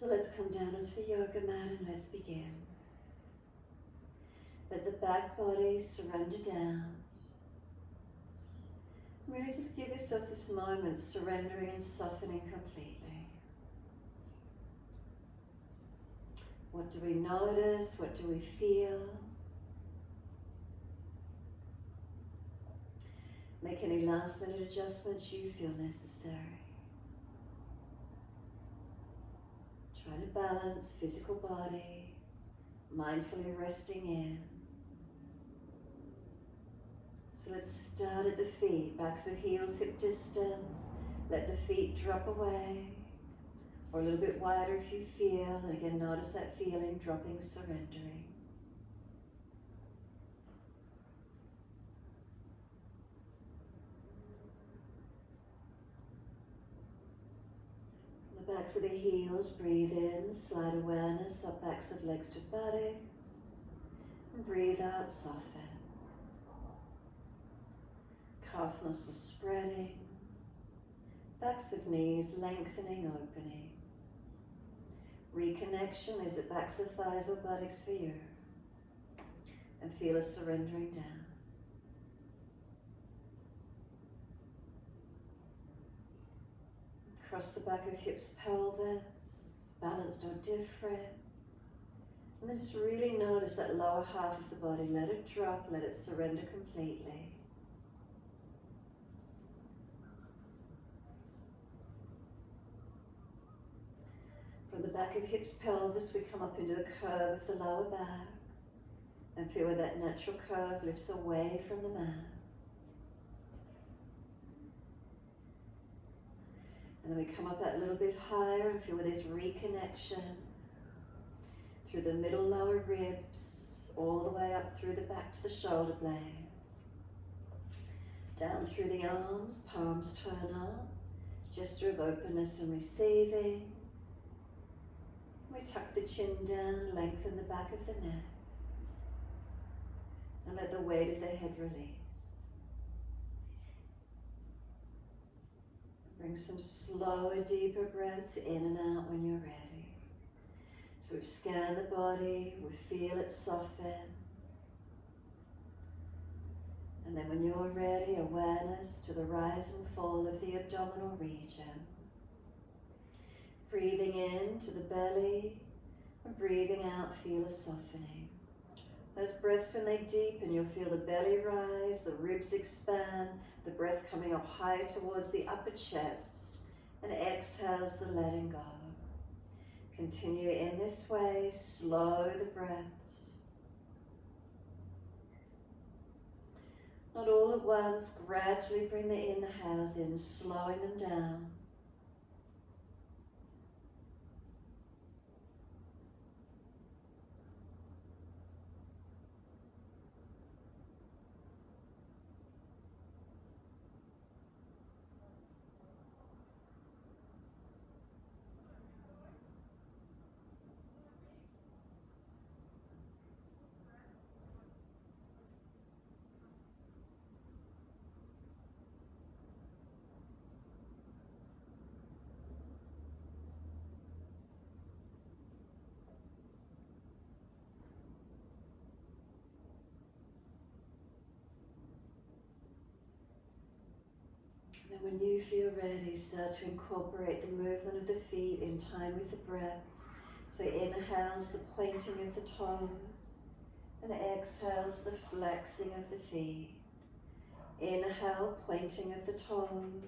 So let's come down onto the yoga mat and let's begin. Let the back body surrender down. Really just give yourself this moment, surrendering and softening completely. What do we notice? What do we feel? Make any last minute adjustments you feel necessary. Try to balance physical body, mindfully resting in. So let's start at the feet, backs of heels, hip distance. Let the feet drop away, or a little bit wider if you feel. And again, notice that feeling, dropping, surrendering. The backs of the heels, breathe in, slide awareness up backs of legs to buttocks. And breathe out, soften. Calf muscles spreading, backs of knees lengthening, opening. Reconnection, is it backs of thighs or buttocks for you? And feel a surrendering down. Across the back of hips, pelvis, balanced or different. And then just really notice that lower half of the body. Let it drop, let it surrender completely. From the back of hips, pelvis, we come up into the curve of the lower back and feel where that natural curve lifts away from the mat. And then we come up that little bit higher and feel where there's reconnection through the middle lower ribs, all the way up through the back to the shoulder blades. Down through the arms, palms turn up, gesture of openness and receiving. We tuck the chin down, lengthen the back of the neck, and let the weight of the head release. Bring some slower, deeper breaths in and out when you're ready. So we've scanned the body, we feel it soften. And then when you're ready, awareness to the rise and fall of the abdominal region. Breathing in to the belly and breathing out, feel a softening. Those breaths, when they deepen, you'll feel the belly rise, the ribs expand, the breath coming up higher towards the upper chest, and exhales the letting go. Continue in this way, slow the breaths. Not all at once, gradually bring the inhales in, slowing them down. And when you feel ready, start to incorporate the movement of the feet in time with the breaths. So inhales the pointing of the toes, and exhales the flexing of the feet. Inhale, pointing of the toes.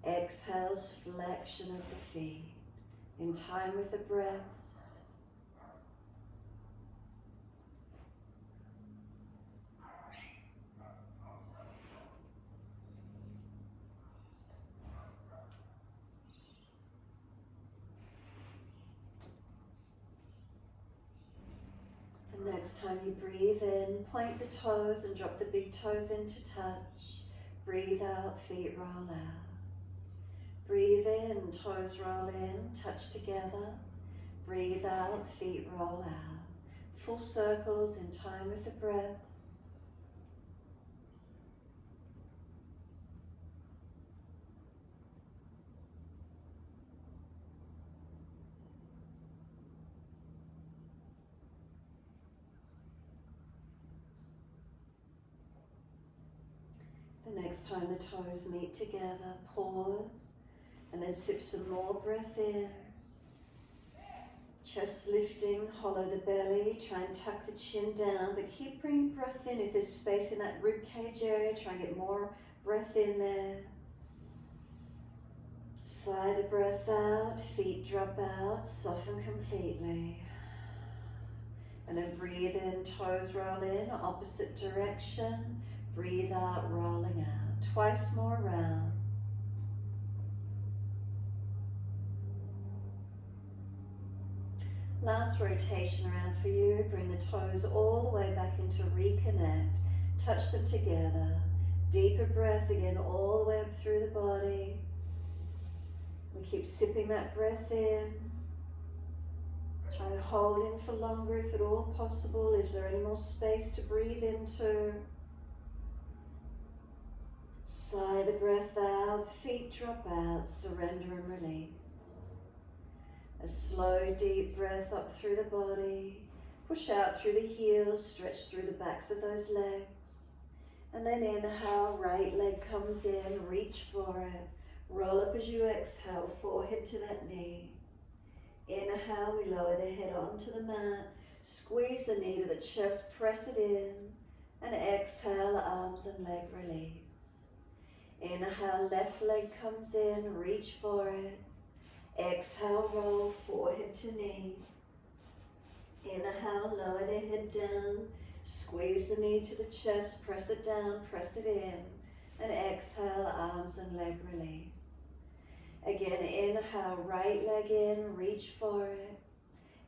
Exhales, flexion of the feet. In time with the breaths. Next time you breathe in, point the toes and drop the big toes into touch. Breathe out, feet roll out. Breathe in, toes roll in, touch together. Breathe out, feet roll out. Full circles in time with the breaths. Next time the toes meet together, pause and then sip some more breath in. Chest lifting, hollow the belly, try and tuck the chin down, but keep bringing breath in. If there's space in that rib cage area, try and get more breath in there. Sigh the breath out, feet drop out, soften completely. And then breathe in, toes roll in, opposite direction. Breathe out, rolling out. Twice more round. Last rotation around for you. Bring the toes all the way back into reconnect. Touch them together. Deeper breath again, all the way up through the body. We keep sipping that breath in. Try and hold in for longer if at all possible. Is there any more space to breathe into? Sigh the breath out, feet drop out, surrender and release. A slow, deep breath up through the body. Push out through the heels, stretch through the backs of those legs. And then inhale, right leg comes in, reach for it. Roll up as you exhale, forehead to that knee. Inhale, we lower the head onto the mat. Squeeze the knee to the chest, press it in. And exhale, arms and leg release. Inhale, left leg comes in, reach for it. Exhale, roll, forehead to knee. Inhale, lower the head down. Squeeze the knee to the chest, press it down, press it in. And exhale, arms and leg release. Again, inhale, right leg in, reach for it.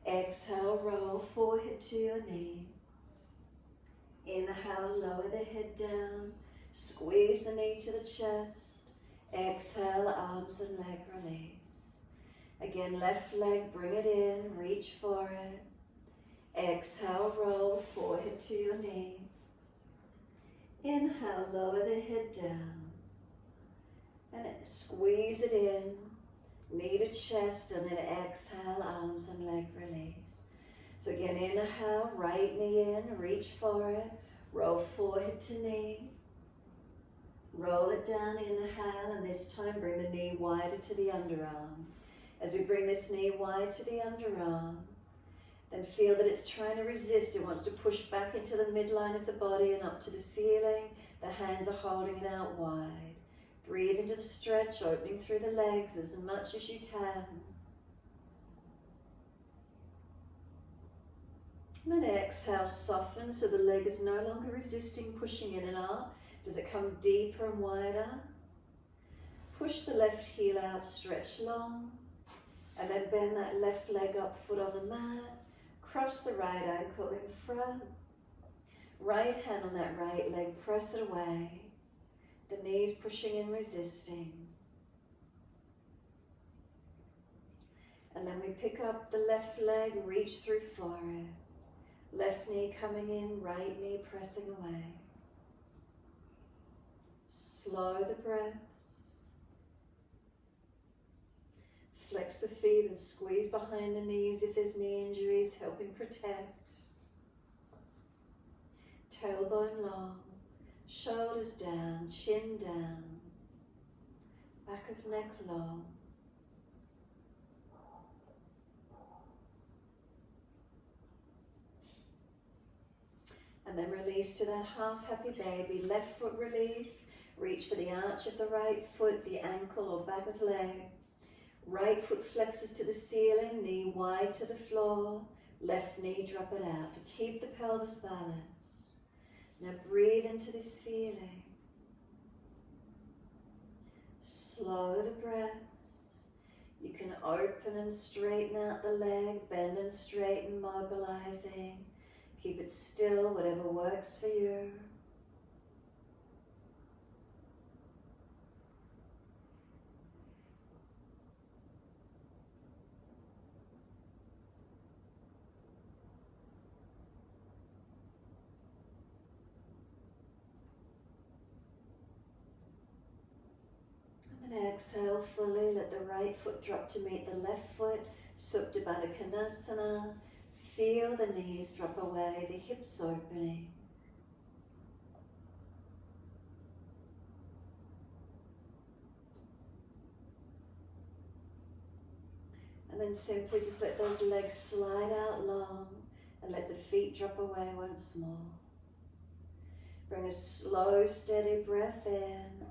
Exhale, roll, forehead to your knee. Inhale, lower the head down. Squeeze the knee to the chest. Exhale, arms and leg release. Again, left leg, bring it in, reach for it. Exhale, roll, forehead to your knee. Inhale, lower the head down. And squeeze it in, knee to chest, and then exhale, arms and leg release. So again, inhale, right knee in, reach for it. Roll forehead to knee. Roll it down, inhale, and this time bring the knee wider to the underarm. As we bring this knee wide to the underarm, then feel that it's trying to resist. It wants to push back into the midline of the body and up to the ceiling. The hands are holding it out wide. Breathe into the stretch, opening through the legs as much as you can. And then exhale, soften so the leg is no longer resisting, pushing in and up. Does it come deeper and wider? Push the left heel out, stretch long. And then bend that left leg up, foot on the mat. Cross the right ankle in front. Right hand on that right leg, press it away. The knees pushing in, resisting. And then we pick up the left leg, reach through for it. Left knee coming in, right knee pressing away. Slow the breaths. Flex the feet and squeeze behind the knees if there's knee injuries, helping protect. Tailbone long, shoulders down, chin down, back of neck long. And then release to that half happy baby. Left foot release, reach for the arch of the right foot, the ankle or back of leg. Right foot flexes to the ceiling, knee wide to the floor. Left knee, drop it out to keep the pelvis balanced. Now breathe into this feeling. Slow the breaths. You can open and straighten out the leg, bend and straighten, mobilizing. Keep it still, whatever works for you. Exhale fully, let the right foot drop to meet the left foot, Supta Baddha Konasana. Feel the knees drop away, the hips opening. then simply just let those legs slide out long and let the feet drop away once more. Bring a slow, steady breath in.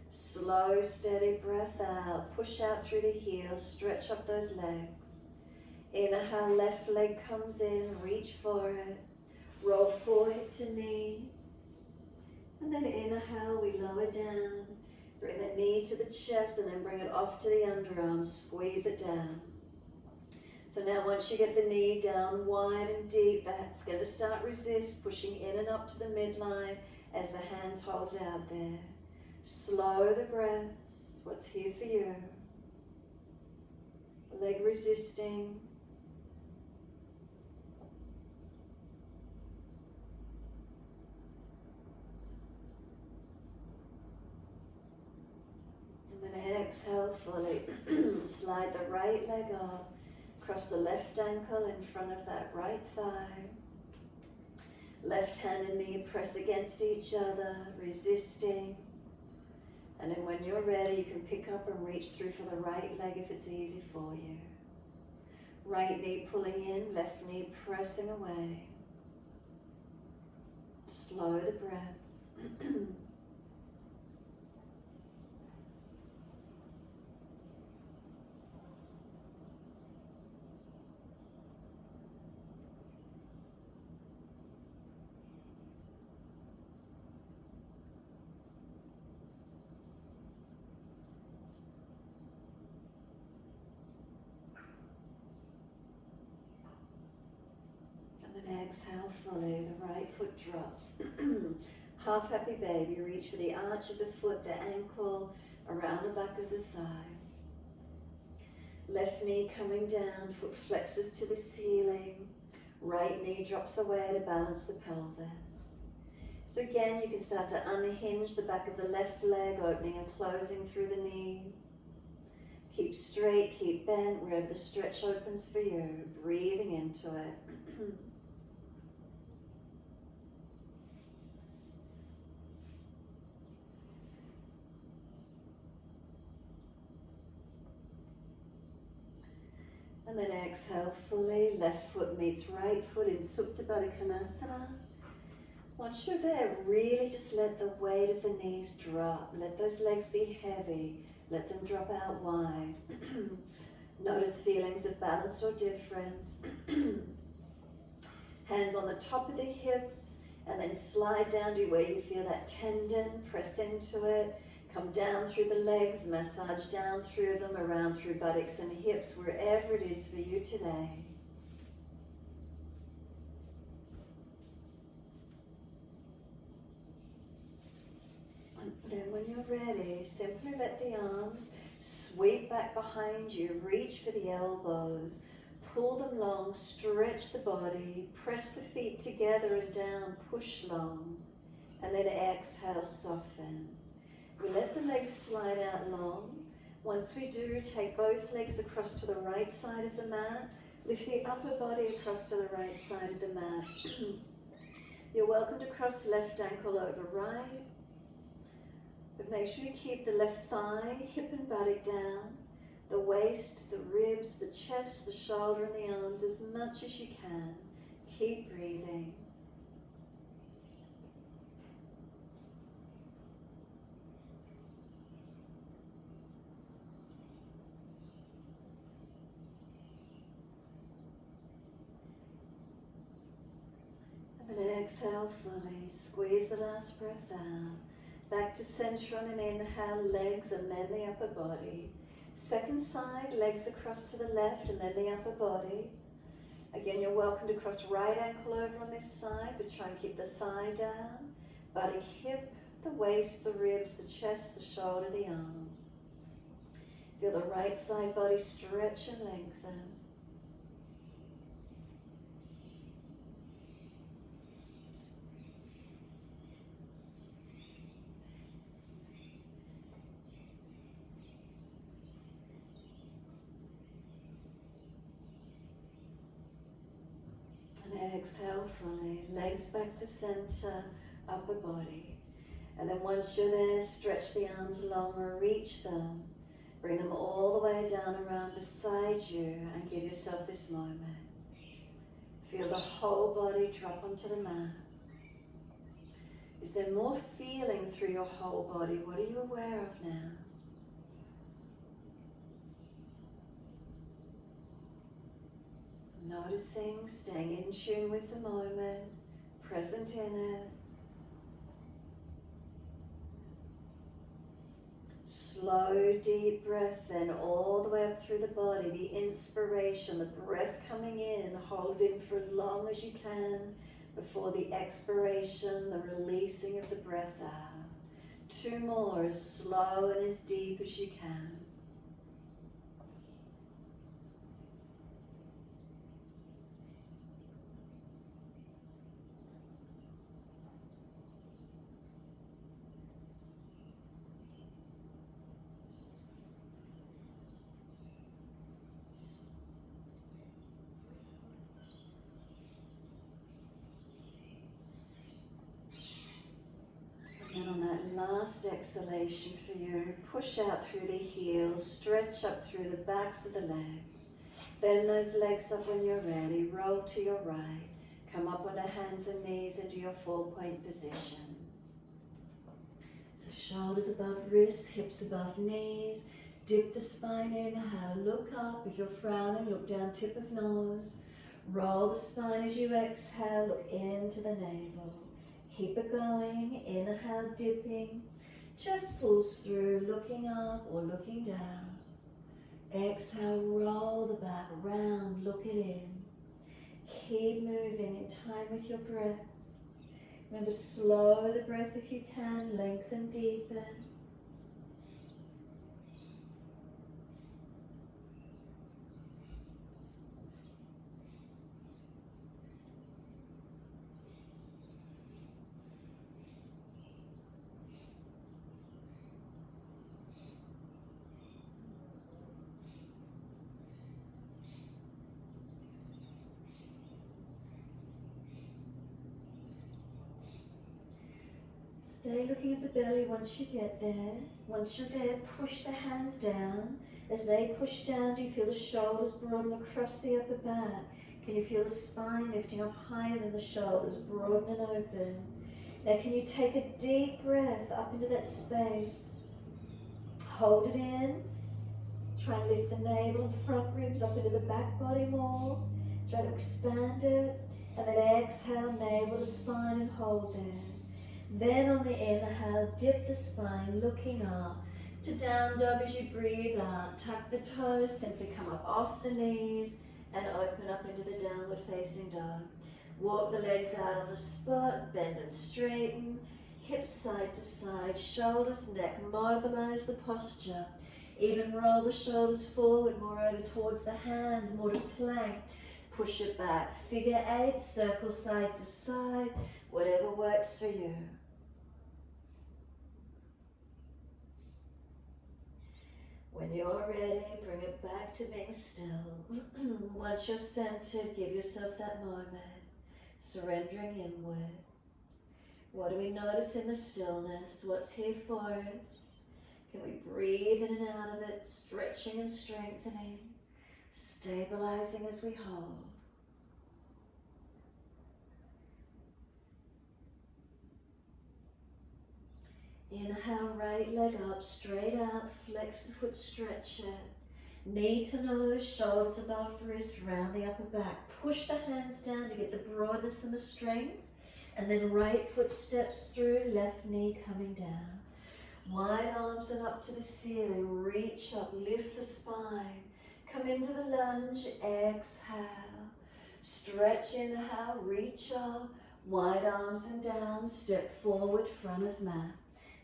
Slow, steady breath out. Push out through the heels. Stretch up those legs. Inhale, left leg comes in. Reach for it. Roll forehead to knee. And then inhale, we lower down. Bring the knee to the chest and then bring it off to the underarms. Squeeze it down. So now once you get the knee down wide and deep, that's going to start resist, pushing in and up to the midline as the hands hold it out there. Slow the breaths. What's here for you? Leg resisting. And then exhale fully. Slide the right leg up. Cross the left ankle in front of that right thigh. Left hand and knee press against each other, resisting. And then when you're ready, you can pick up and reach through for the right leg if it's easy for you. Right knee pulling in, left knee pressing away. Slow the breaths. Exhale fully, the right foot drops. Half happy baby, reach for the arch of the foot, the ankle, around the back of the thigh. Left knee coming down, foot flexes to the ceiling. Right knee drops away to balance the pelvis. So again, you can start to unhinge the back of the left leg, opening and closing through the knee. Keep straight, keep bent, wherever the stretch opens for you, breathing into it. And then exhale fully, left foot meets right foot in Supta Baddha Konasana. Once you're there, really just let the weight of the knees drop. Let those legs be heavy. Let them drop out wide. Notice feelings of balance or difference. Hands on the top of the hips, and then slide down to where you feel that tendon, press into it. Come down through the legs, massage down through them, around through buttocks and hips, wherever it is for you today. And then when you're ready, simply let the arms sweep back behind you, reach for the elbows, pull them long, stretch the body, press the feet together and down, push long, and then exhale, soften. We let the legs slide out long. Once we do, take both legs across to the right side of the mat. Lift the upper body across to the right side of the mat. You're welcome to cross left ankle over right. But make sure you keep the left thigh, hip and buttock down. The waist, the ribs, the chest, the shoulder and the arms as much as you can. Keep breathing. And then exhale fully, squeeze the last breath out. Back to center on an inhale, legs and then the upper body. Second side, legs across to the left and then the upper body. Again, you're welcome to cross right ankle over on this side, but try and keep the thigh down. Buttock, hip, the waist, the ribs, the chest, the shoulder, the arm. Feel the right side body stretch and lengthen. And exhale fully, legs back to center, upper body. And then once you're there, stretch the arms long or reach them. Bring them all the way down around beside you and give yourself this moment. Feel the whole body drop onto the mat. Is there more feeling through your whole body? What are you aware of now? Noticing, staying in tune with the moment, present in it. Slow, deep breath then all the way up through the body. The inspiration, the breath coming in, hold it in for as long as you can before the expiration, the releasing of the breath out. 2 more, as slow and as deep as you can. And on that last exhalation for you, push out through the heels, stretch up through the backs of the legs. Bend those legs up when you're ready, roll to your right. Come up on the hands and knees into your 4-point position. So shoulders above wrists, hips above knees. Dip the spine, inhale, look up. If you're frowning, look down, tip of nose. Roll the spine as you exhale, look into the navel. Keep it going, inhale, dipping, chest pulls through, looking up or looking down. Exhale, roll the back round, look it in. Keep moving in time with your breaths. Remember, slow the breath if you can, lengthen, deepen. Stay looking at the belly once you get there. Once you're there, push the hands down. As they push down, do you feel the shoulders broaden across the upper back? Can you feel the spine lifting up higher than the shoulders, broaden and open? Now can you take a deep breath up into that space? Hold it in. Try and lift the navel and front ribs up into the back body more. Try to expand it. And then exhale, navel to spine and hold there. Then on the inhale, dip the spine, looking up to down dog as you breathe out. Tuck the toes, simply come up off the knees and open up into the downward facing dog. Walk the legs out on the spot, bend and straighten, hips side to side, shoulders, neck, mobilize the posture. Even roll the shoulders forward, more over towards the hands, more to plank. Push it back, figure 8, circle side to side, whatever works for you. When you're ready, bring it back to being still. Once you're centered, give yourself that moment, surrendering inward. What do we notice in the stillness? What's here for us? Can we breathe in and out of it, stretching and strengthening, stabilizing as we hold. Inhale, right leg up, straight out, flex the foot, stretch it. Knee to nose, shoulders above wrist, round the upper back. Push the hands down to get the broadness and the strength. And then right foot steps through, left knee coming down. Wide arms and up to the ceiling, reach up, lift the spine. Come into the lunge, exhale. Stretch, inhale, reach up, wide arms and down, step forward, front of mat.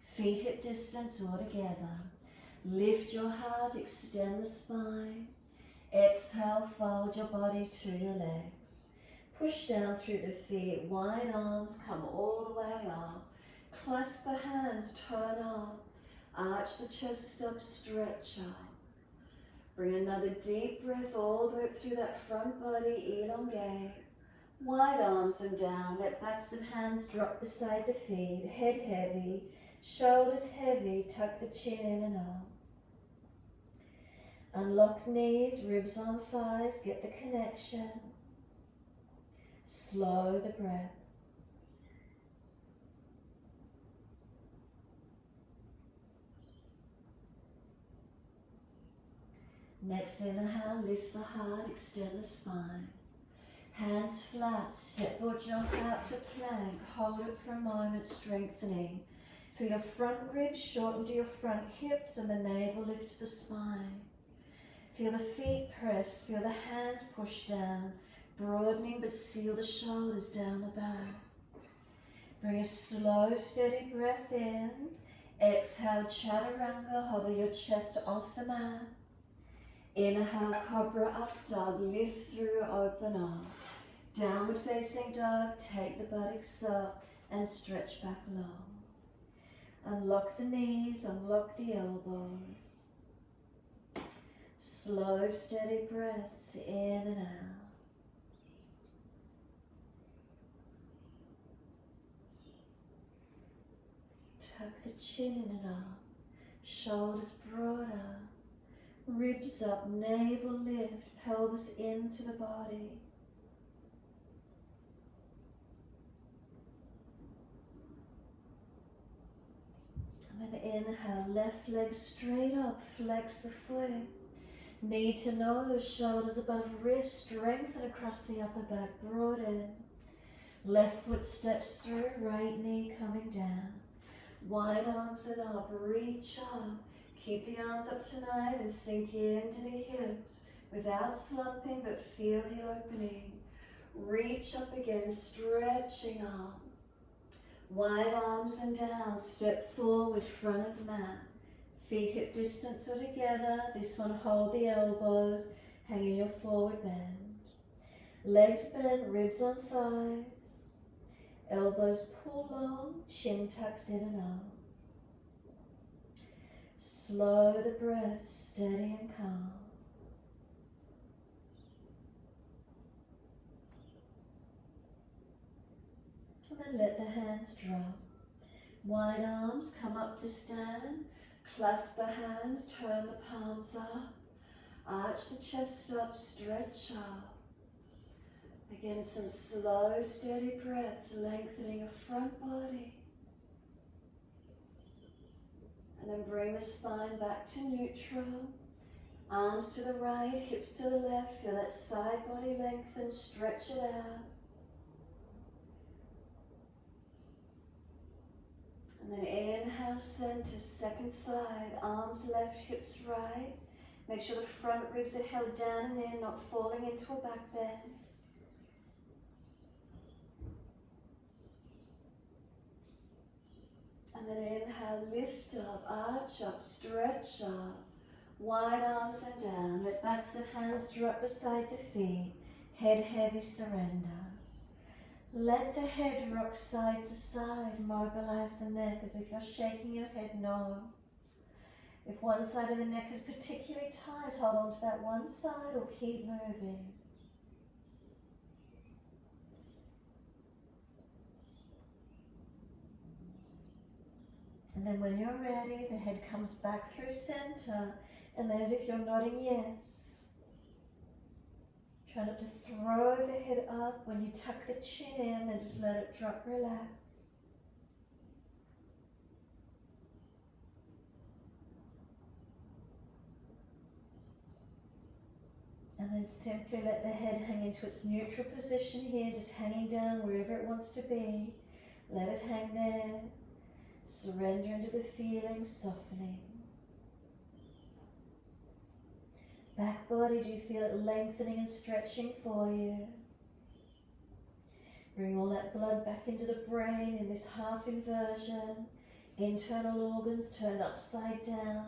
Feet hip distance all together. Lift your heart, extend the spine. Exhale, fold your body to your legs. Push down through the feet, wide arms, come all the way up. Clasp the hands, turn up. Arch the chest up, stretch up. Bring another deep breath all the way up through that front body, elongate. Wide arms and down, let backs and hands drop beside the feet, head heavy. Shoulders heavy, tuck the chin in and up. Unlock knees, ribs on thighs, get the connection. Slow the breaths. Next inhale, lift the heart, extend the spine. Hands flat, step or jump out to plank. Hold it for a moment, strengthening. Feel your front ribs shorten to your front hips and the navel lift to the spine. Feel the feet press, feel the hands push down, broadening but seal the shoulders down the back. Bring a slow, steady breath in. Exhale, chaturanga, hover your chest off the mat. Inhale, cobra up dog, lift through, open up. Downward facing dog, take the buttocks up and stretch back long. Unlock the knees, unlock the elbows. Slow, steady breaths in and out. Tuck the chin in and up, shoulders broader, ribs up, navel lift, pelvis into the body. And then inhale, left leg straight up, flex the foot. Knee to nose, shoulders above wrist, strengthen across the upper back, broaden. Left foot steps through, right knee coming down. Wide arms and up, reach up. Keep the arms up tonight and sink into the hips without slumping, but feel the opening. Reach up again, stretching up. Wide arms and down, step forward, front of the mat. Feet hip distance or together. This one, hold the elbows, hang in your forward bend. Legs bent, ribs on thighs. Elbows pull long, chin tucks in and up. Slow the breath, steady and calm. And then let the hands drop. Wide arms, come up to stand. Clasp the hands, turn the palms up. Arch the chest up, stretch up. Again, some slow, steady breaths, lengthening your front body. And then bring the spine back to neutral. Arms to the right, hips to the left. Feel that side body lengthen, stretch it out. And then inhale, center, second side. Arms left, hips right. Make sure the front ribs are held down and in, not falling into a back bend. And then inhale, lift up, arch up, stretch up. Wide arms and down. Let backs of hands drop beside the feet. Head heavy, surrender. Let the head rock side to side. Mobilize the neck as if you're shaking your head no. If one side of the neck is particularly tight, hold on to that one side or keep moving. And then when you're ready, the head comes back through center, and then as if you're nodding yes. Try not to throw the head up. When you tuck the chin in, then just let it drop, relax. And then simply let the head hang into its neutral position here, just hanging down wherever it wants to be. Let it hang there. Surrender into the feeling, softening. Back body, do you feel it lengthening and stretching for you? Bring all that blood back into the brain in this half inversion. Internal organs turned upside down.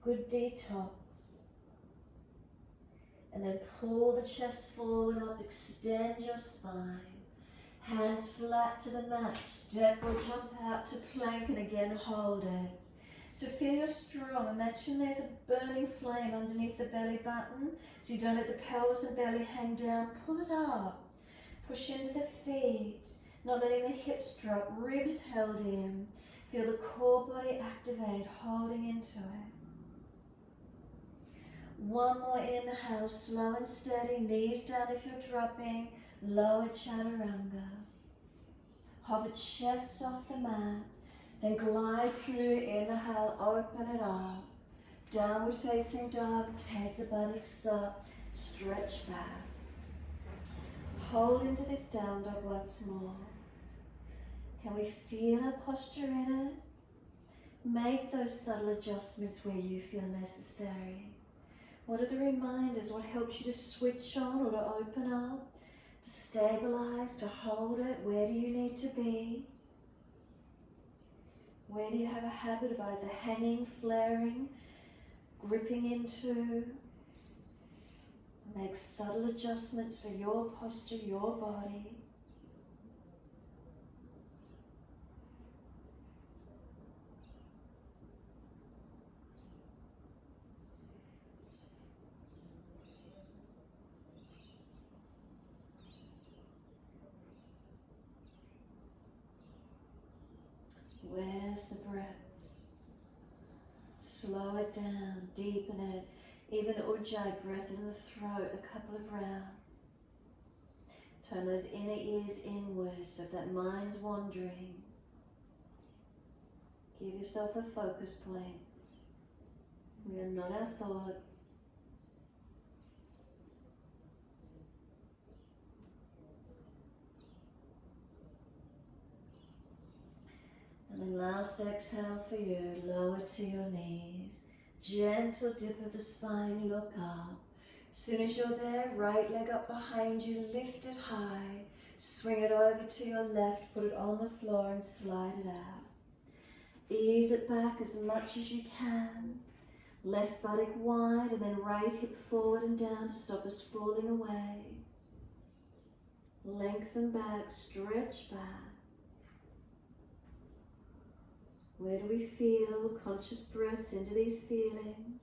Good detox. And then pull the chest forward up, extend your spine. Hands flat to the mat, step or jump out to plank and again hold it. So feel you're strong. Imagine there's a burning flame underneath the belly button, so you don't let the pelvis and belly hang down. Pull it up. Push into the feet, not letting the hips drop, ribs held in. Feel the core body activate, holding into it. One more inhale, slow and steady, knees down if you're dropping, lower chaturanga. Hover chest off the mat, then glide through, inhale, open it up. Downward facing dog, take the buttocks up, stretch back. Hold into this down dog once more. Can we feel our posture in it? Make those subtle adjustments where you feel necessary. What are the reminders? What helps you to switch on or to open up? To stabilize, to hold it? Where do you need to be? Where do you have a habit of either hanging, flaring, gripping into? Make subtle adjustments for your posture, your body. Where's the breath? Slow it down, deepen it. Even Ujjayi, breath in the throat, a couple of rounds. Turn those inner ears inwards if that mind's wandering. Give yourself a focus point. We are not our thoughts. And then last exhale for you, lower to your knees. Gentle dip of the spine, look up. Soon as you're there, right leg up behind you, lift it high. Swing it over to your left, put it on the floor and slide it out. Ease it back as much as you can. Left buttock wide and then right hip forward and down to stop us falling away. Lengthen back, stretch back. Where do we feel conscious breaths into these feelings?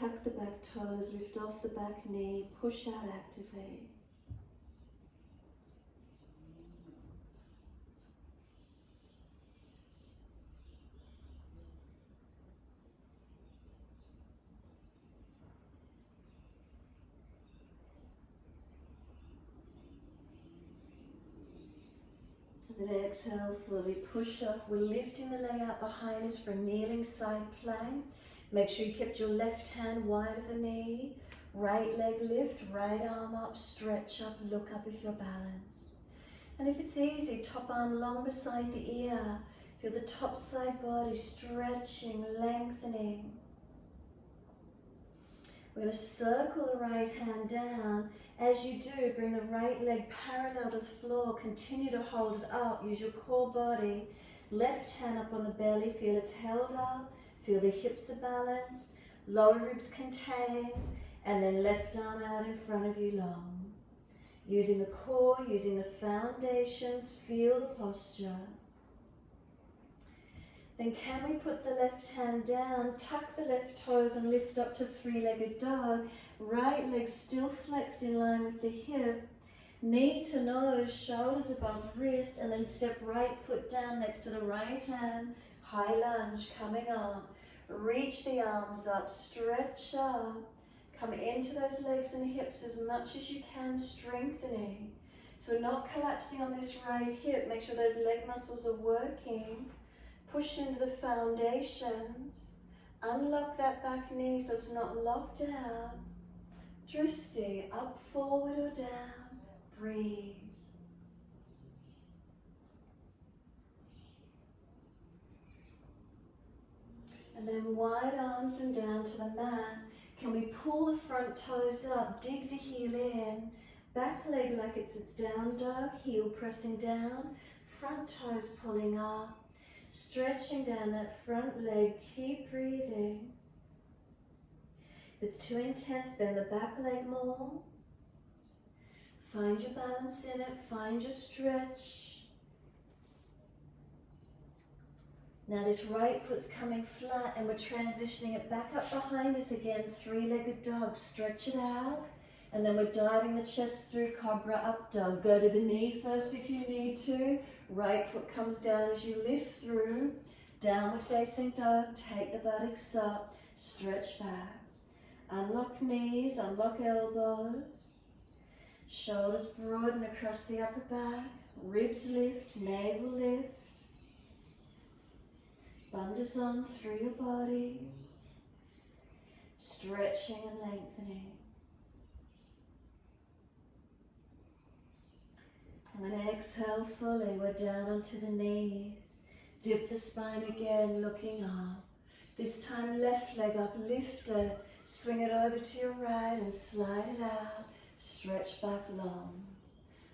Tuck the back toes, lift off the back knee, push out actively. And then exhale, fully push off. We're lifting the leg out behind us for a kneeling side plank. Make sure you kept your left hand wide of the knee. Right leg lift, right arm up, stretch up, look up if you're balanced. And if it's easy, top arm long beside the ear. Feel the top side body stretching, lengthening. We're going to circle the right hand down. As you do, bring the right leg parallel to the floor. Continue to hold it up. Use your core body. Left hand up on the belly. Feel it's held up. Feel the hips are balanced. Lower ribs contained. And then left arm out in front of you long. Using the core, using the foundations. Feel the posture. Then can we put the left hand down, tuck the left toes and lift up to three-legged dog. Right leg still flexed in line with the hip. Knee to nose, shoulders above wrist, and then step right foot down next to the right hand. High lunge coming up. Reach the arms up, stretch up. Come into those legs and hips as much as you can, strengthening. So we're not collapsing on this right hip. Make sure those leg muscles are working. Push into the foundations. Unlock that back knee so it's not locked out. Drishti, up, forward or down. Breathe. And then wide arms and down to the mat. Can we pull the front toes up, dig the heel in. Back leg like it sits down dog, heel pressing down. Front toes pulling up. Stretching down that front leg, keep breathing. If it's too intense, bend the back leg more. Find your balance in it, find your stretch. Now this right foot's coming flat and we're transitioning it back up behind us again, three-legged dog. Stretch it out. And then we're diving the chest through, cobra up dog. Go to the knee first if you need to. Right foot comes down as you lift through. Downward facing dog, take the buttocks up, stretch back. Unlock knees, unlock elbows. Shoulders broaden across the upper back. Ribs lift, navel lift. Bundles on through your body. Stretching and lengthening. And then exhale fully, we're down onto the knees. Dip the spine again, looking up. This time left leg up, lift it. Swing it over to your right and slide it out. Stretch back long.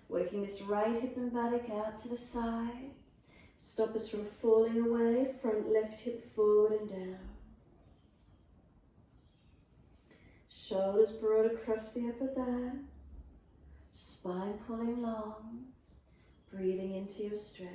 Working this right hip and buttock out to the side. Stop us from falling away. Front left hip forward and down. Shoulders broad across the upper back. Spine pulling long. Breathing into your stretch.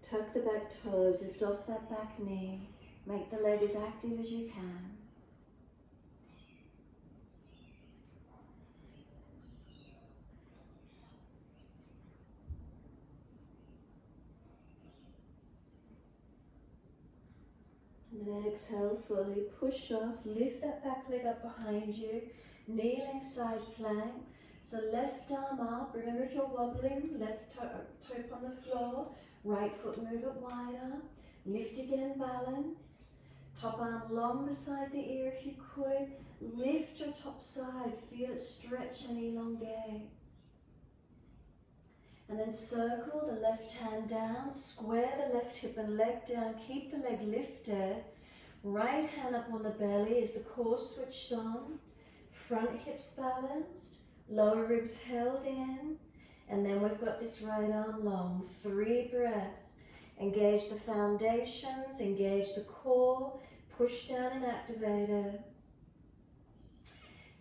Tuck the back toes, lift off that back knee. Make the leg as active as you can. And then exhale fully, push off, lift that back leg up behind you, kneeling side plank. So left arm up, remember if you're wobbling, left toe on the floor, right foot move it wider, lift again, balance. Top arm long beside the ear if you could, lift your top side, feel it stretch and elongate. And then circle the left hand down, square the left hip and leg down, keep the leg lifted. Right hand up on the belly is the core switched on. Front hips balanced, lower ribs held in. And then we've got this right arm long, 3 breaths. Engage the foundations, engage the core, push down and activate it.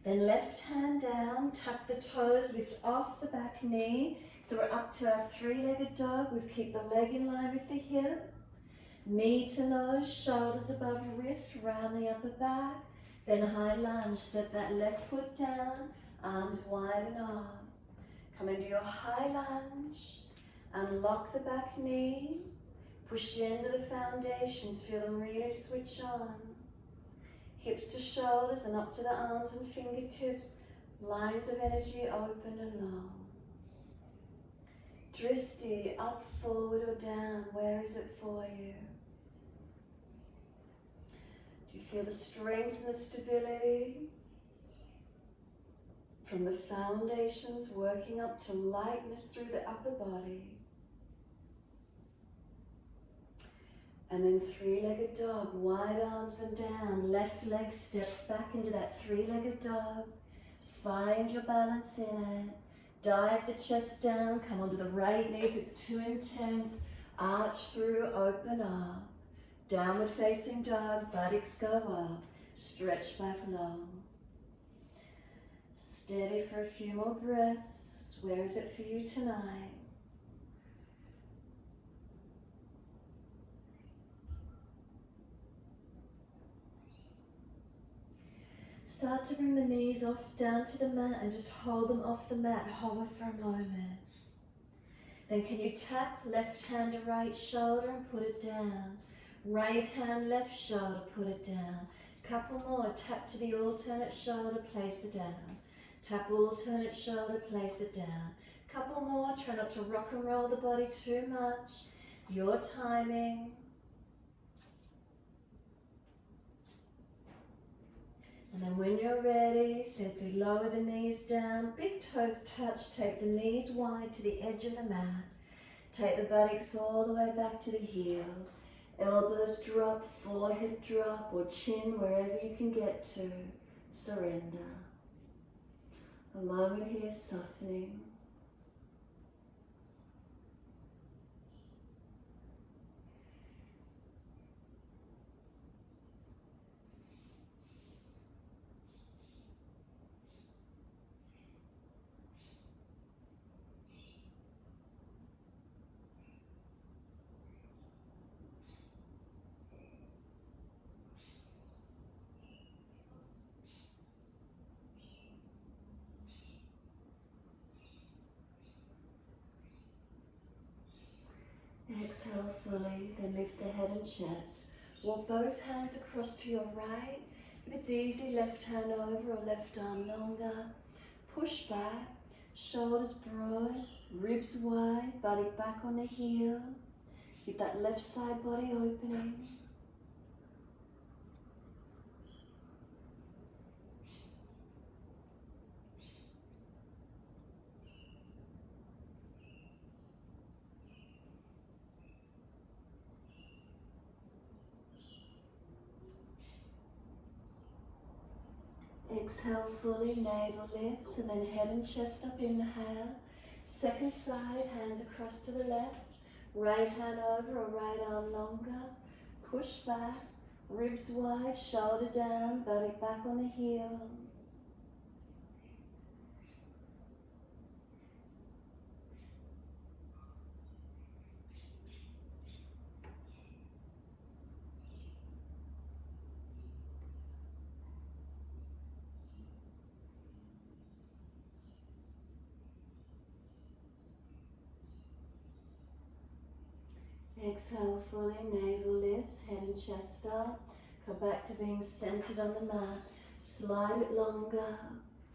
Then left hand down, tuck the toes, lift off the back knee. So we're up to our 3-legged dog. We keep the leg in line with the hip. Knee to nose, shoulders above wrist, round the upper back. Then high lunge, step that left foot down, arms wide and up. Come into your high lunge, unlock the back knee, push the end of the foundations, feel them really switch on. Hips to shoulders and up to the arms and fingertips, lines of energy open and long. Drishti, up, forward or down, where is it for you? Do you feel the strength and the stability from the foundations working up to lightness through the upper body? And then 3-legged dog, wide arms and down, left leg steps back into that 3-legged dog. Find your balance in it. Dive the chest down, come onto the right knee if it's too intense. Arch through, open up. Downward facing dog, buttocks go up. Stretch back long. Steady for a few more breaths. Where is it for you tonight? Start to bring the knees off down to the mat and just hold them off the mat. Hover for a moment. Then can you tap left hand to right shoulder and put it down. Right hand, left shoulder, put it down. Couple more. Tap to the alternate shoulder, place it down. Tap alternate shoulder, place it down. Couple more. Try not to rock and roll the body too much. Your timing. And then when you're ready, simply lower the knees down, big toes touch, take the knees wide to the edge of the mat. Take the buttocks all the way back to the heels. Elbows drop, forehead drop, or chin, wherever you can get to. Surrender. A moment here softening. Exhale fully, then lift the head and chest. Walk both hands across to your right. If it's easy, left hand over or left arm longer. Push back, shoulders broad, ribs wide, body back on the heel. Keep that left side body opening. Exhale fully, navel lifts, and then head and chest up, inhale. Second side, hands across to the left. Right hand over or right arm longer. Push back, ribs wide, shoulder down, body back on the heel. Exhale fully, navel lifts, head and chest up. Come back to being centered on the mat. Slide it longer.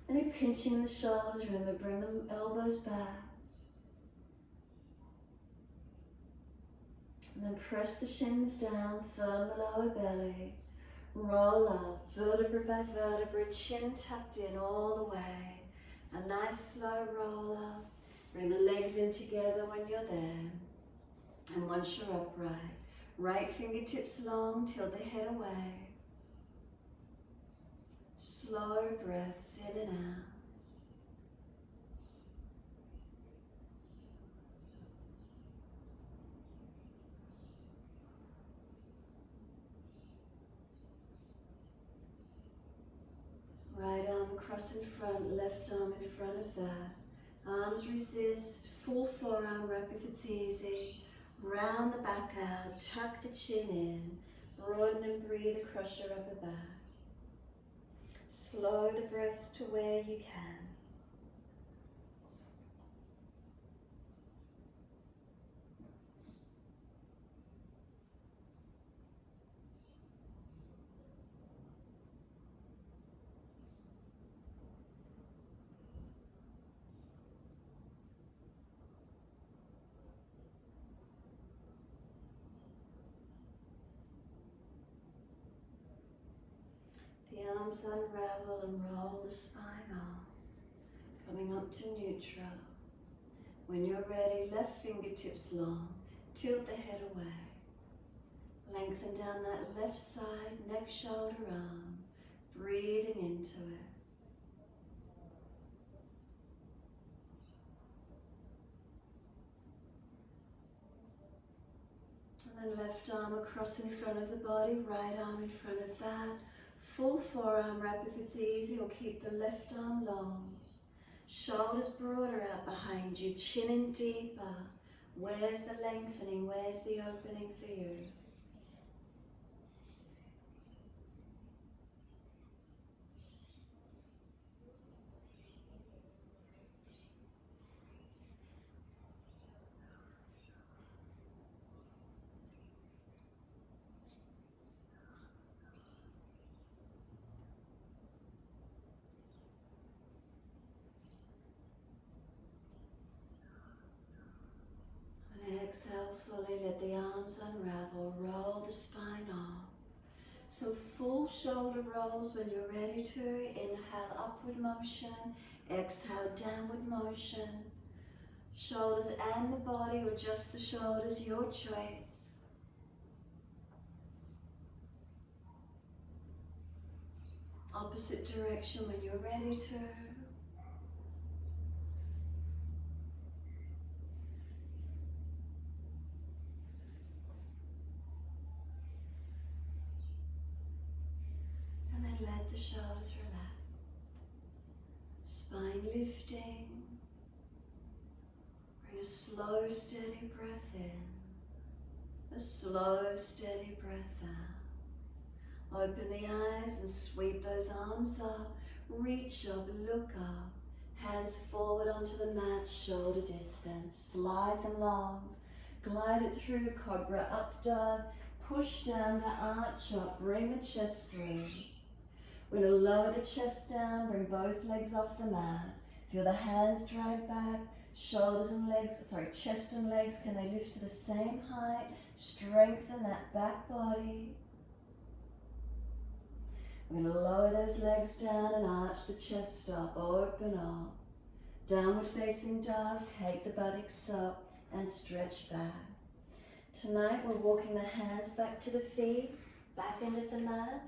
Any pinching the shoulders, remember bring the elbows back. And then press the shins down, firm the lower belly. Roll up, vertebra by vertebra, chin tucked in all the way. A nice slow roll up. Bring the legs in together when you're there. And once you're upright, right fingertips long, tilt the head away. Slow breaths in and out. Right arm across in front, left arm in front of that. Arms resist, full forearm wrap if it's easy. Round the back out, tuck the chin in, broaden and breathe across your upper back. Slow the breaths to where you can. The arms unravel and roll the spine off, coming up to neutral. When you're ready, left fingertips long, tilt the head away. Lengthen down that left side, neck, shoulder, arm, breathing into it. And then left arm across in front of the body, right arm in front of that. Full forearm wrap if it's easy, or keep the left arm long. Shoulders broader out behind you, chin in deeper. Where's the lengthening? Where's the opening for you? Exhale fully, let the arms unravel, roll the spine off. So full shoulder rolls when you're ready to. Inhale, upward motion. Exhale, downward motion. Shoulders and the body, or just the shoulders, your choice. Opposite direction when you're ready to. lifting. Bring a slow, steady breath in. A slow, steady breath out. Open the eyes and sweep those arms up. Reach up, look up. Hands forward onto the mat, shoulder distance. Slide them long. Glide it through, cobra up dog. Push down to arch up. Bring the chest through. We're going to lower the chest down. Bring both legs off the mat. Feel the hands drag back. Shoulders and legs, chest and legs, can they lift to the same height? Strengthen that back body. We're going to lower those legs down and arch the chest up, open up. Downward facing dog, take the buttocks up and stretch back. Tonight we're walking the hands back to the feet, back into the mat.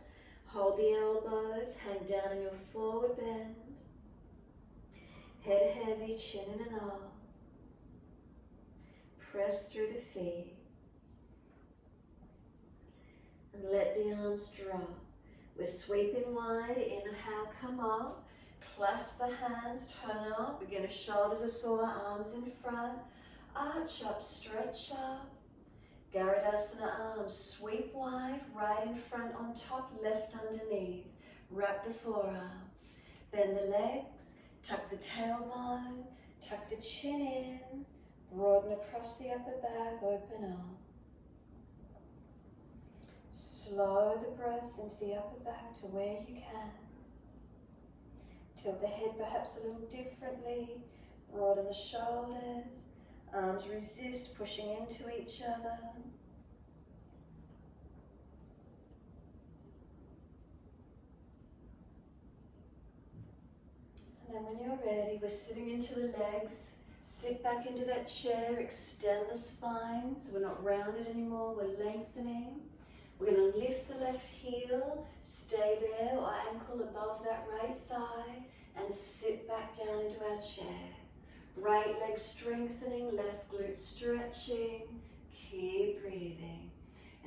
Hold the elbows, hang down in your forward bend. Head heavy, chin in and up. Press through the feet. And let the arms drop. We're sweeping wide, inhale, come up. Clasp the hands, turn up. Begin shoulders are sore, arms in front. Arch up, stretch up. Garudasana arms, sweep wide, right in front on top, left underneath. Wrap the forearms. Bend the legs, tuck the tailbone, tuck the chin in. Broaden across the upper back, open up. Slow the breath into the upper back to where you can. Tilt the head perhaps a little differently. Broaden the shoulders. Arms resist, pushing into each other. And then when you're ready, we're sitting into the legs. Sit back into that chair, extend the spine, so we're not rounded anymore, we're lengthening. We're going to lift the left heel, stay there or ankle above that right thigh, and sit back down into our chair. Right leg strengthening, left glute stretching. Keep breathing.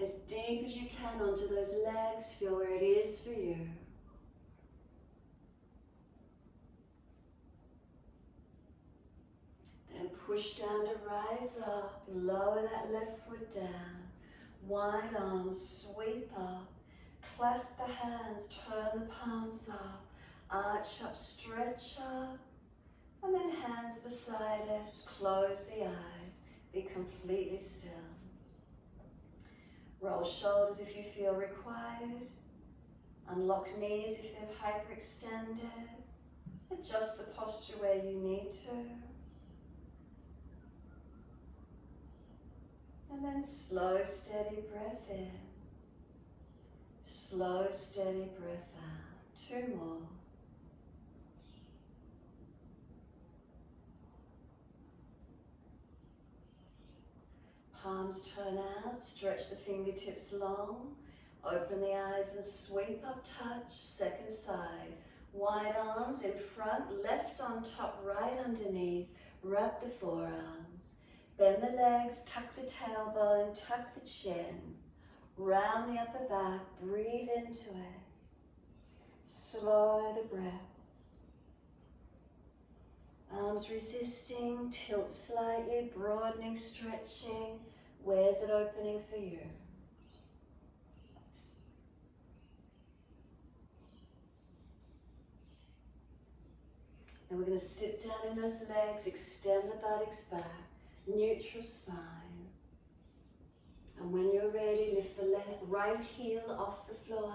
As deep as you can onto those legs, feel where it is for you. Then push down to rise up, lower that left foot down. Wide arms, sweep up, clasp the hands, turn the palms up, arch up, stretch up, and then hands beside us, close the eyes, be completely still. Roll shoulders if you feel required, unlock knees if they're hyperextended, adjust the posture where you need to. And then slow, steady breath in. Slow, steady breath out. 2 more. Palms turn out, stretch the fingertips long. Open the eyes and sweep up, touch, second side. Wide arms in front, left on top, right underneath. Wrap the forearms. Bend the legs, tuck the tailbone, tuck the chin. Round the upper back, breathe into it. Slow the breaths. Arms resisting, tilt slightly, broadening, stretching. Where's it opening for you? And we're going to sit down in those legs, extend the buttocks back. Neutral spine. And when you're ready, lift the right heel off the floor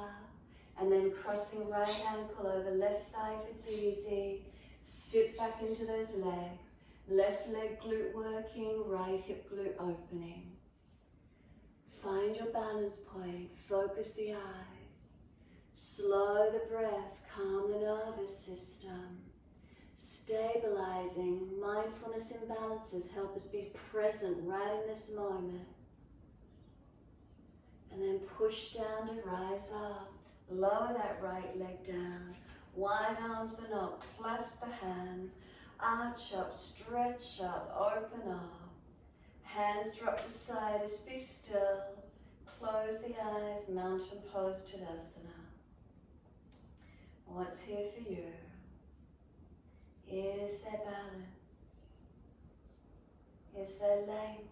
and then crossing right ankle over left thigh if it's easy. Sit back into those legs. Left leg glute working, right hip glute opening. Find your balance point, focus the eyes. Slow the breath, calm the nervous system. Stabilizing, mindfulness imbalances help us be present right in this moment. And then push down to rise up. Lower that right leg down. Wide arms and up, clasp the hands. Arch up, stretch up, open up. Hands drop beside us, be still. Close the eyes, mountain pose Tadasana. What's here for you is Is there length?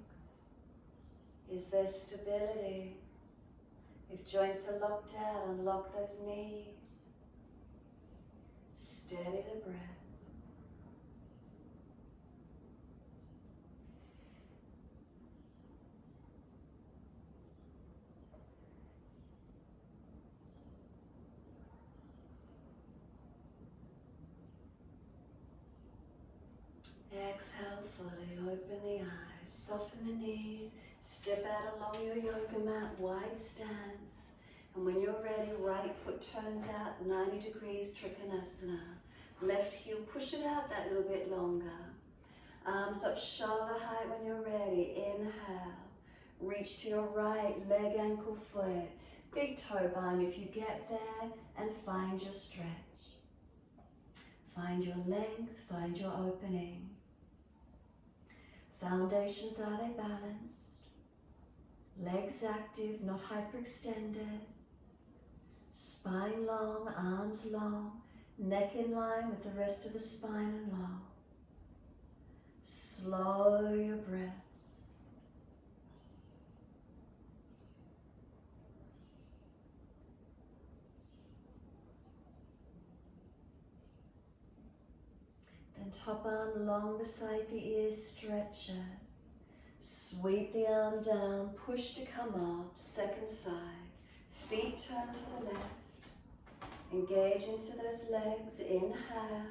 Is there stability? If joints are locked out, unlock those knees. Steady the breath. Exhale fully, open the eyes, soften the knees, step out along your yoga mat, wide stance. And when you're ready, right foot turns out 90 degrees, Trikonasana. Left heel, push it out that little bit longer. Arms up shoulder height when you're ready. Inhale. Reach to your right, leg, ankle, foot. Big toe bind if you get there, and find your stretch. Find your length, find your opening. Foundations, are they balanced? Legs active, not hyperextended. Spine long, arms long, neck in line with the rest of the spine and long. Slow your breaths. Then top arm long beside the ears, stretch it. Sweep the arm down, push to come up, second side. Feet turn to the left. Engage into those legs, inhale.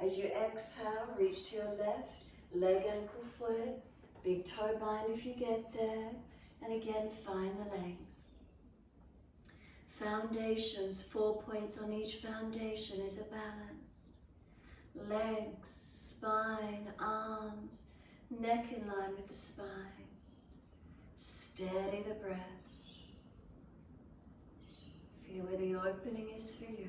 As you exhale, reach to your left, leg, ankle, foot. Big toe bind if you get there. And again, find the length. Foundations, 4 points on each foundation is a balance. Legs, spine, arms, neck in line with the spine. Steady the breath. Feel where the opening is for you.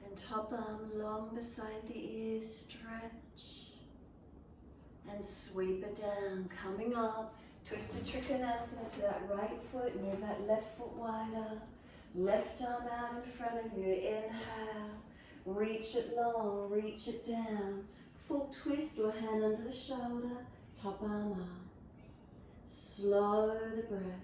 Then top arm long beside the ears, stretch. And sweep it down, coming up. Twisted Trikonasana to that right foot, move that left foot wider. Left arm out in front of you, inhale. Reach it long, reach it down. Full twist or hand under the shoulder, top arm up. Slow the breaths.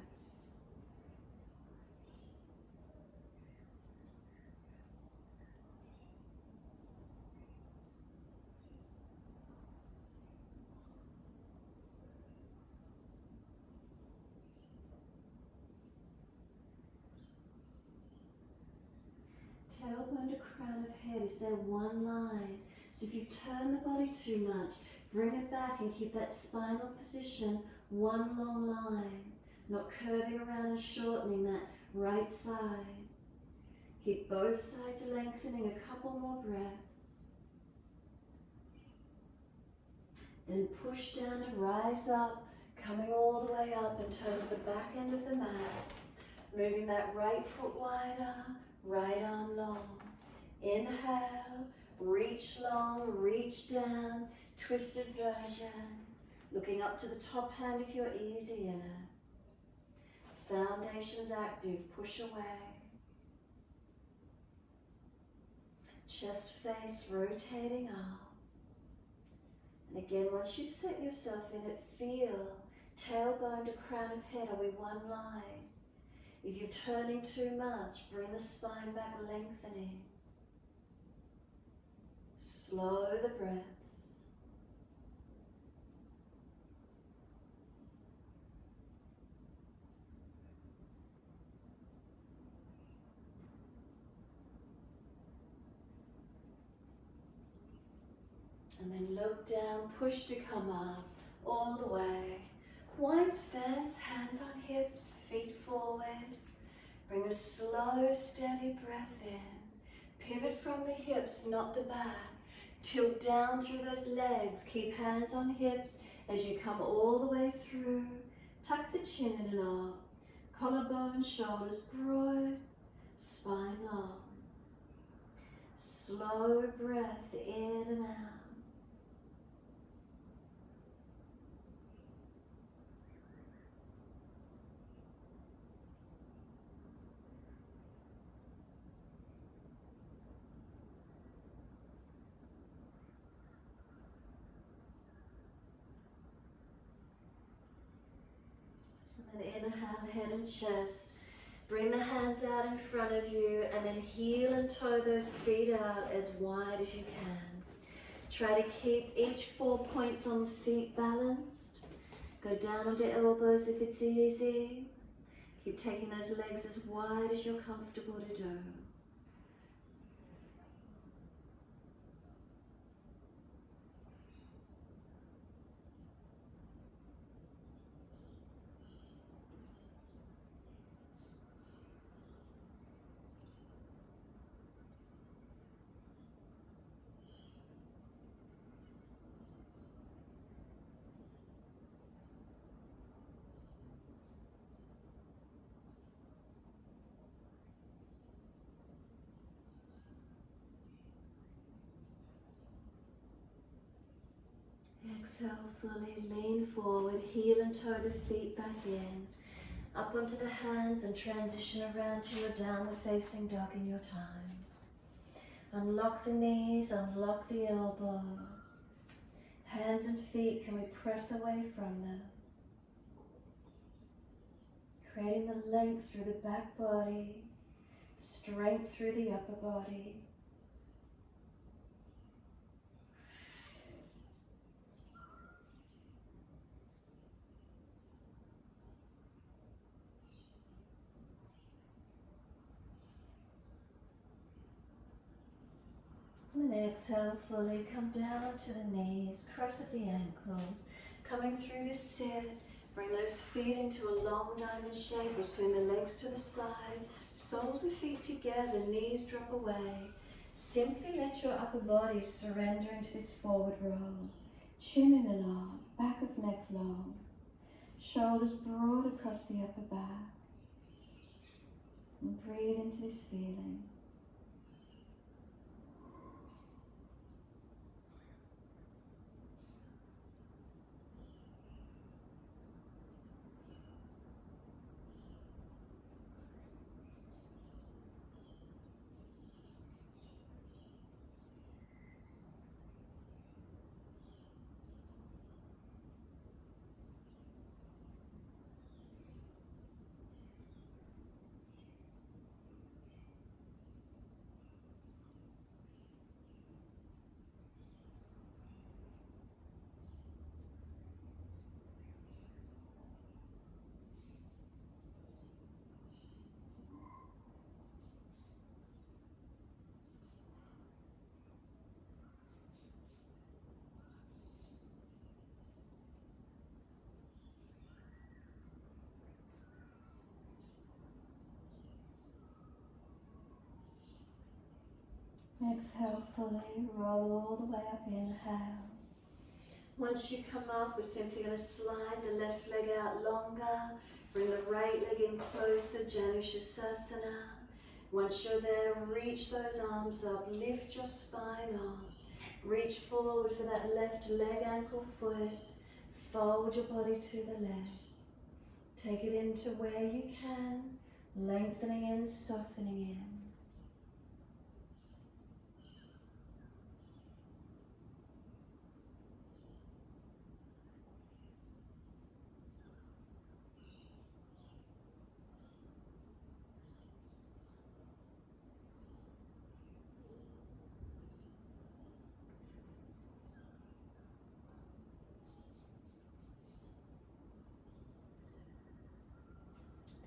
Tailbone to crown of head, is there one line? So if you've turned the body too much, bring it back and keep that spinal position one long line, not curving around and shortening that right side. Keep both sides lengthening, a couple more breaths. Then push down and rise up, coming all the way up and turn to the back end of the mat. Moving that right foot wider, right arm long. Inhale, reach long, reach down, twisted version. Looking up to the top hand if you're easy in it. Foundations active, push away. Chest face rotating up. And again, once you set yourself in it, feel tailbone to crown of head, are we one line? If you're turning too much, bring the spine back, lengthening. Slow the breaths. And then look down, push to come up, all the way. Wide stance, hands on hips, feet forward. Bring a slow, steady breath in. Pivot from the hips, not the back. Tilt down through those legs. Keep hands on hips as you come all the way through. Tuck the chin in and up. Collarbone, shoulders broad, spine long. Slow breath in and out. And inhale, head and chest. Bring the hands out in front of you and then heel and toe those feet out as wide as you can. Try to keep each 4 points on the feet balanced. Go down onto elbows if it's easy. Keep taking those legs as wide as you're comfortable to do. Exhale fully, lean forward, heel and toe the feet back in. Up onto the hands and transition around to your downward facing dog in your time. Unlock the knees, unlock the elbows. Hands and feet, can we press away from them? Creating the length through the back body, strength through the upper body. And then exhale fully, come down to the knees, cross at the ankles, coming through to sit. Bring those feet into a long diamond shape or swing the legs to the side, soles of feet together, knees drop away. Simply let your upper body surrender into this forward roll. Chin in and long, back of neck long, shoulders broad across the upper back. And breathe into this feeling. Exhale fully, roll all the way up, inhale. Once you come up, we're simply going to slide the left leg out longer, bring the right leg in closer, Janushasana. Once you're there, reach those arms up, lift your spine up, reach forward for that left leg, ankle, foot, fold your body to the left. Take it into where you can, lengthening in, softening in.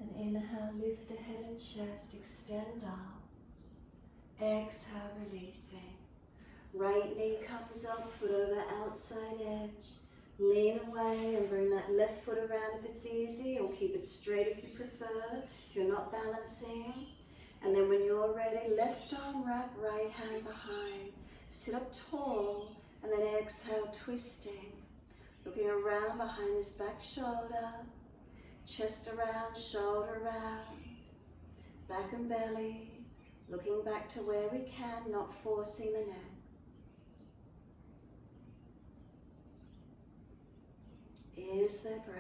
And inhale, lift the head and chest, extend up. Exhale, releasing. Right knee comes up, foot over outside edge. Lean away and bring that left foot around if it's easy, or keep it straight if you prefer, if you're not balancing. And then when you're ready, left arm wrap, right hand behind. Sit up tall, and then exhale, twisting. Looking around behind this back shoulder. Chest around, shoulder around, back and belly, looking back to where we can, not forcing the neck. Is there breath?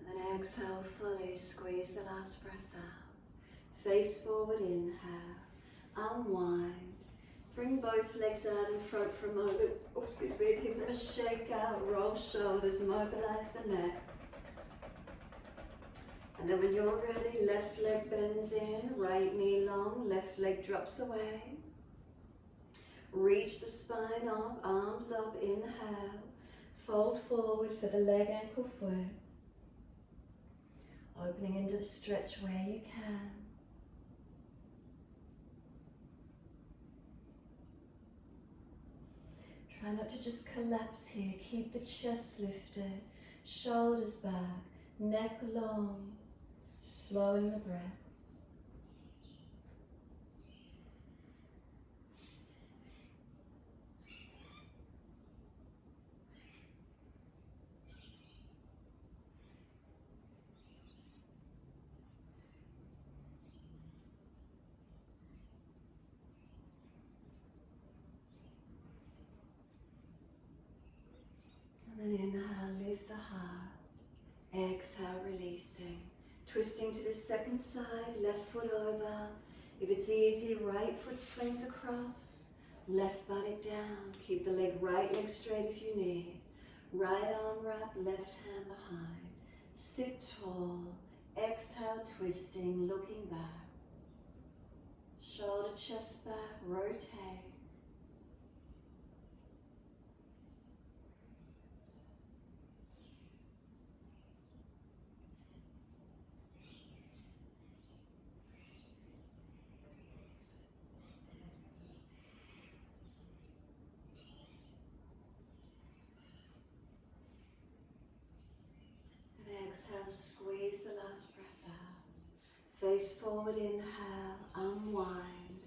And then Exhale fully, squeeze the last breath out. Face forward, inhale, unwind. Bring both legs out in front for a moment. Oh, excuse me, give them a shake out, roll shoulders, mobilize the neck. And then when you're ready, left leg bends in, right knee long, left leg drops away. Reach the spine up, arms up, inhale. Fold forward for the leg, ankle, foot. Opening into the stretch where you can. Try not to just collapse here. Keep the chest lifted, shoulders back, neck long, slowing the breaths. And then inhale, lift the heart. Exhale, releasing. Twisting to the second side, left foot over. If it's easy, right foot swings across. Left buttock down. Keep the right leg straight if you need. Right arm wrap, left hand behind. Sit tall. Exhale, twisting, looking back. Shoulder, chest back, rotate. Exhale, squeeze the last breath out. Face forward, inhale, unwind.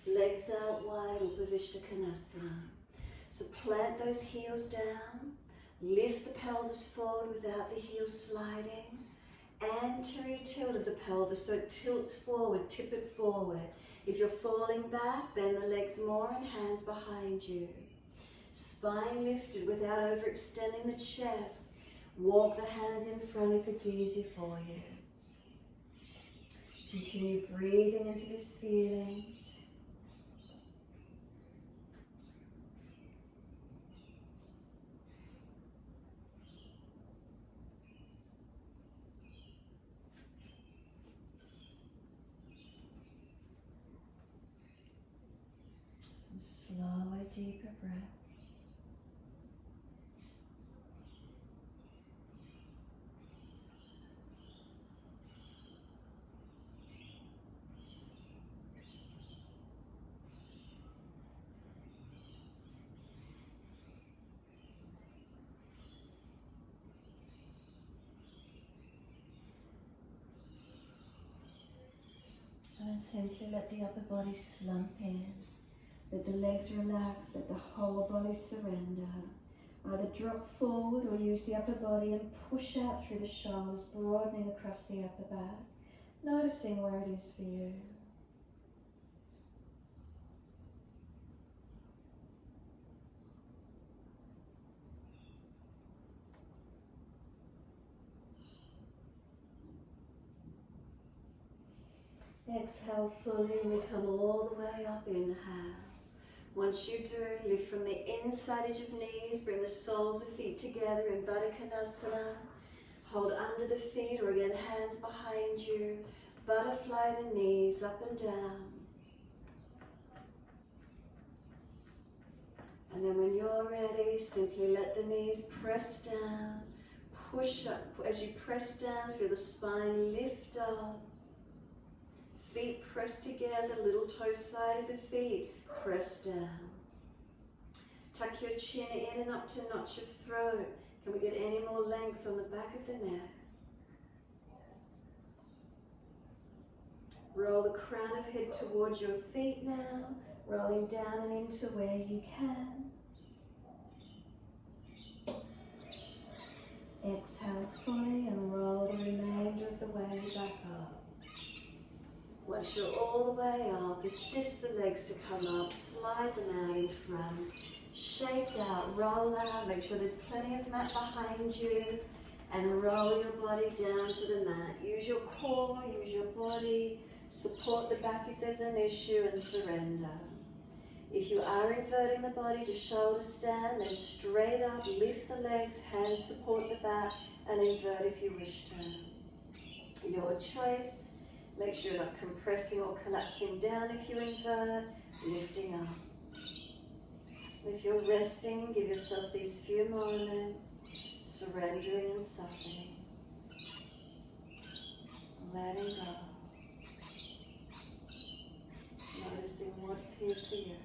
Legs out wide, Upavishta Konasana. So plant those heels down. Lift the pelvis forward without the heels sliding. Anterior tilt of the pelvis, so it tilts forward, tip it forward. If you're falling back, bend the legs more and hands behind you. Spine lifted without overextending the chest. Walk the hands in front if it's easy for you. Continue breathing into this feeling. Some slower, deeper breaths. And then simply let the upper body slump in. Let the legs relax, let the whole body surrender. Either drop forward or use the upper body and push out through the shoulders, broadening across the upper back. Noticing where it is for you. Exhale fully, we come all the way up, inhale. Once you do, lift from the inside edge of knees, bring the soles of feet together in Baddha Konasana. Hold under the feet or again hands behind you. Butterfly the knees up and down. And then when you're ready, simply let the knees press down. Push up. As you press down, feel the spine lift up. Feet press together, little toe side of the feet, press down. Tuck your chin in and up to notch your throat. Can we get any more length on the back of the neck? Roll the crown of head towards your feet now, rolling down and into where you can. Exhale fully and roll the remainder of the way back up. Once you're all the way up, assist the legs to come up, slide them out in front, shake out, roll out, make sure there's plenty of mat behind you, And roll your body down to the mat. Use your core, use your body. Support the back if there's an issue and surrender. If you are inverting the body to shoulder stand, then straight up, lift the legs, hands support the back, and invert if you wish to. Your choice. Make sure you're not compressing or collapsing down if you invert, lifting up. If you're resting, give yourself these few moments, surrendering and softening. Letting go. Noticing what's here for you.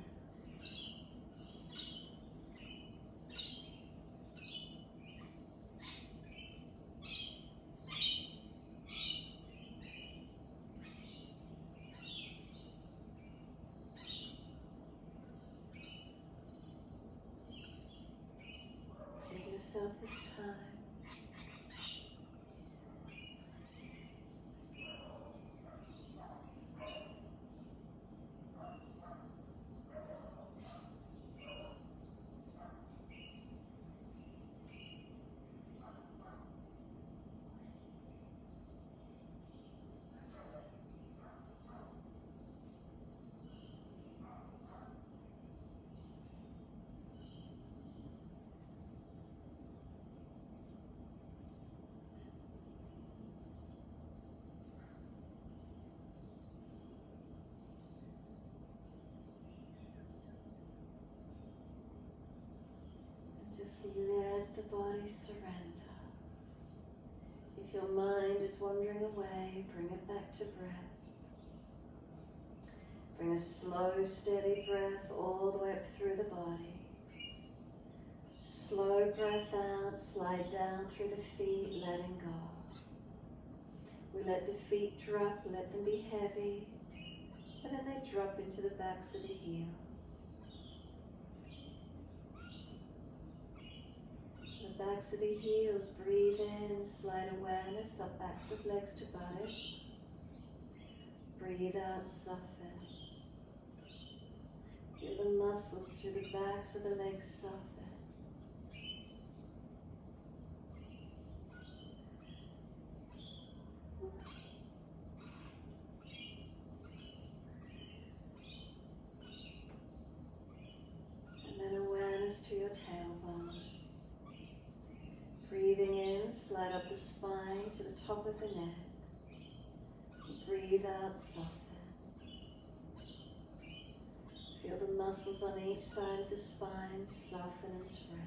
Give yourself this time. Just let the body surrender. If your mind is wandering away, bring it back to breath. Bring a slow, steady breath all the way up through the body. Slow breath out, slide down through the feet, letting go. We let the feet drop, let them be heavy, and then they drop into the backs of the heels. Backs of the heels, breathe in, slide awareness up backs of legs to buttocks. Breathe out, soften. Feel the muscles through the backs of the legs soften. And then awareness to your tailbone. Breathing in, slide up the spine to the top of the neck. Breathe out, soften. Feel the muscles on each side of the spine soften and spread.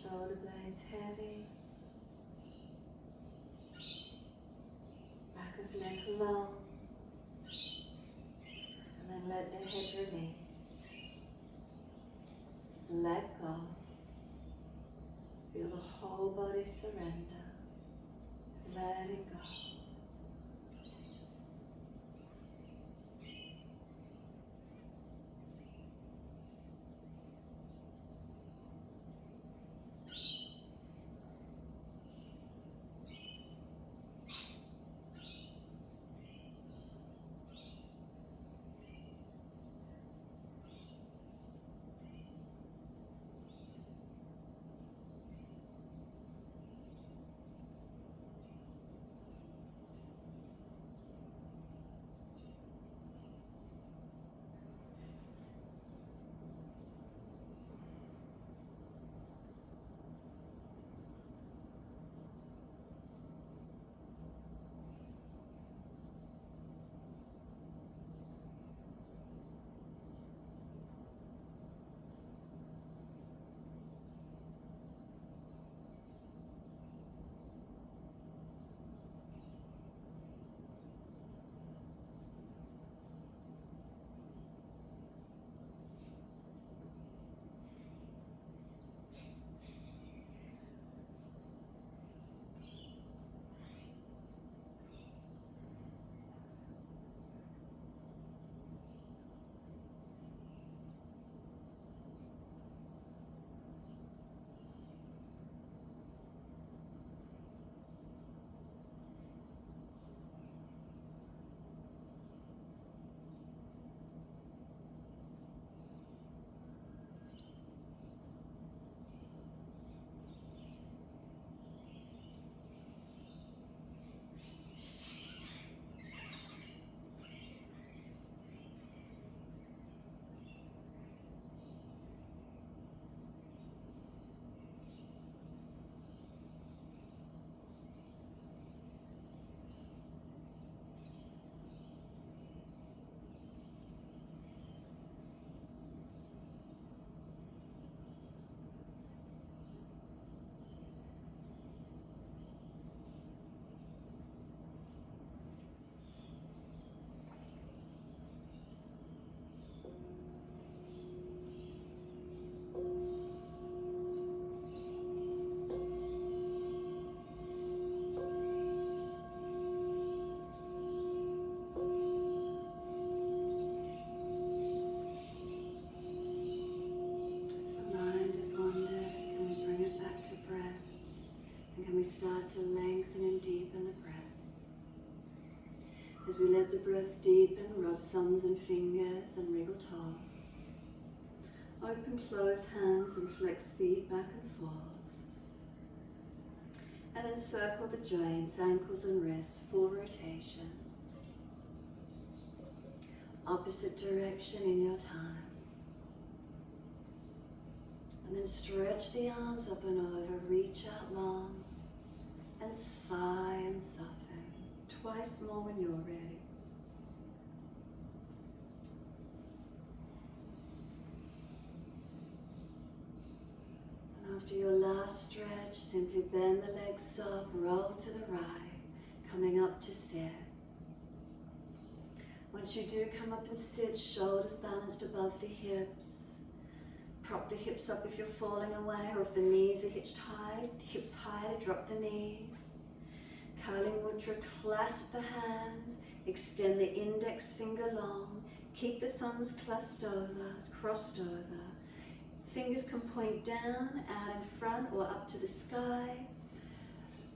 Shoulder blades heavy, back of neck long, and then let the head release. Let go. Feel the whole body surrender, letting go. As we let the breaths deepen, rub thumbs and fingers and wriggle toes. Open, close hands and flex feet back and forth. And then circle the joints, ankles and wrists, full rotations. Opposite direction in your time. And then stretch the arms up and over, reach out long, and sigh and soften. Twice more when you're ready. And after your last stretch, simply bend the legs up, roll to the right, coming up to sit. Once you do come up and sit, shoulders balanced above the hips. Prop the hips up if you're falling away, or if the knees are hips high, drop the knees. Kali Mudra, clasp the hands, extend the index finger long, keep the thumbs clasped over, crossed over. Fingers can point down, out in front, or up to the sky.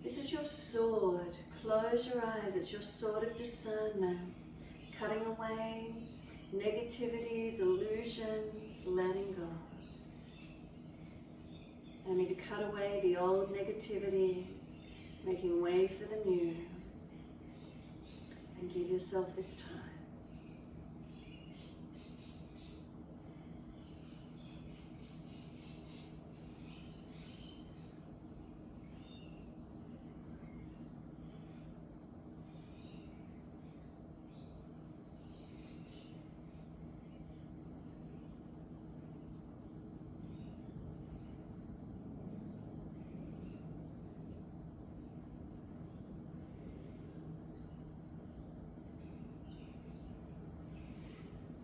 This is your sword. Close your eyes, it's your sword of discernment. Cutting away negativities, illusions, letting go. Only to cut away the old negativities, making way for the new. And give yourself this time.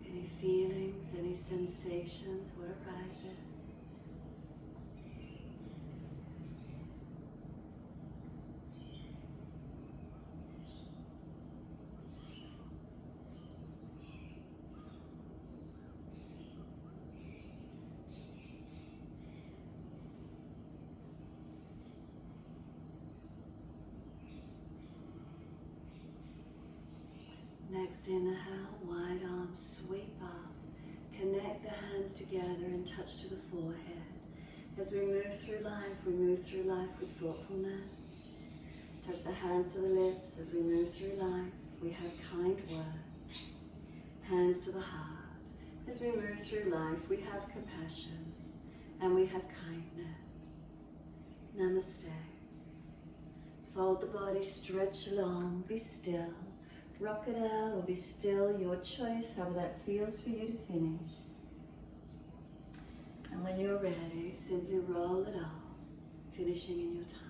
Any feelings, any sensations, what arises? Next inhale, wide arms sweep up. Connect the hands together and touch to the forehead. As we move through life with thoughtfulness. Touch the hands to the lips. As we move through life, we have kind words. Hands to the heart. As we move through life, we have compassion and we have kindness. Namaste. Fold the body, stretch long, be still. Rock it out or be still, your choice, however that feels for you to finish. And when you're ready, simply roll it off, finishing in your time.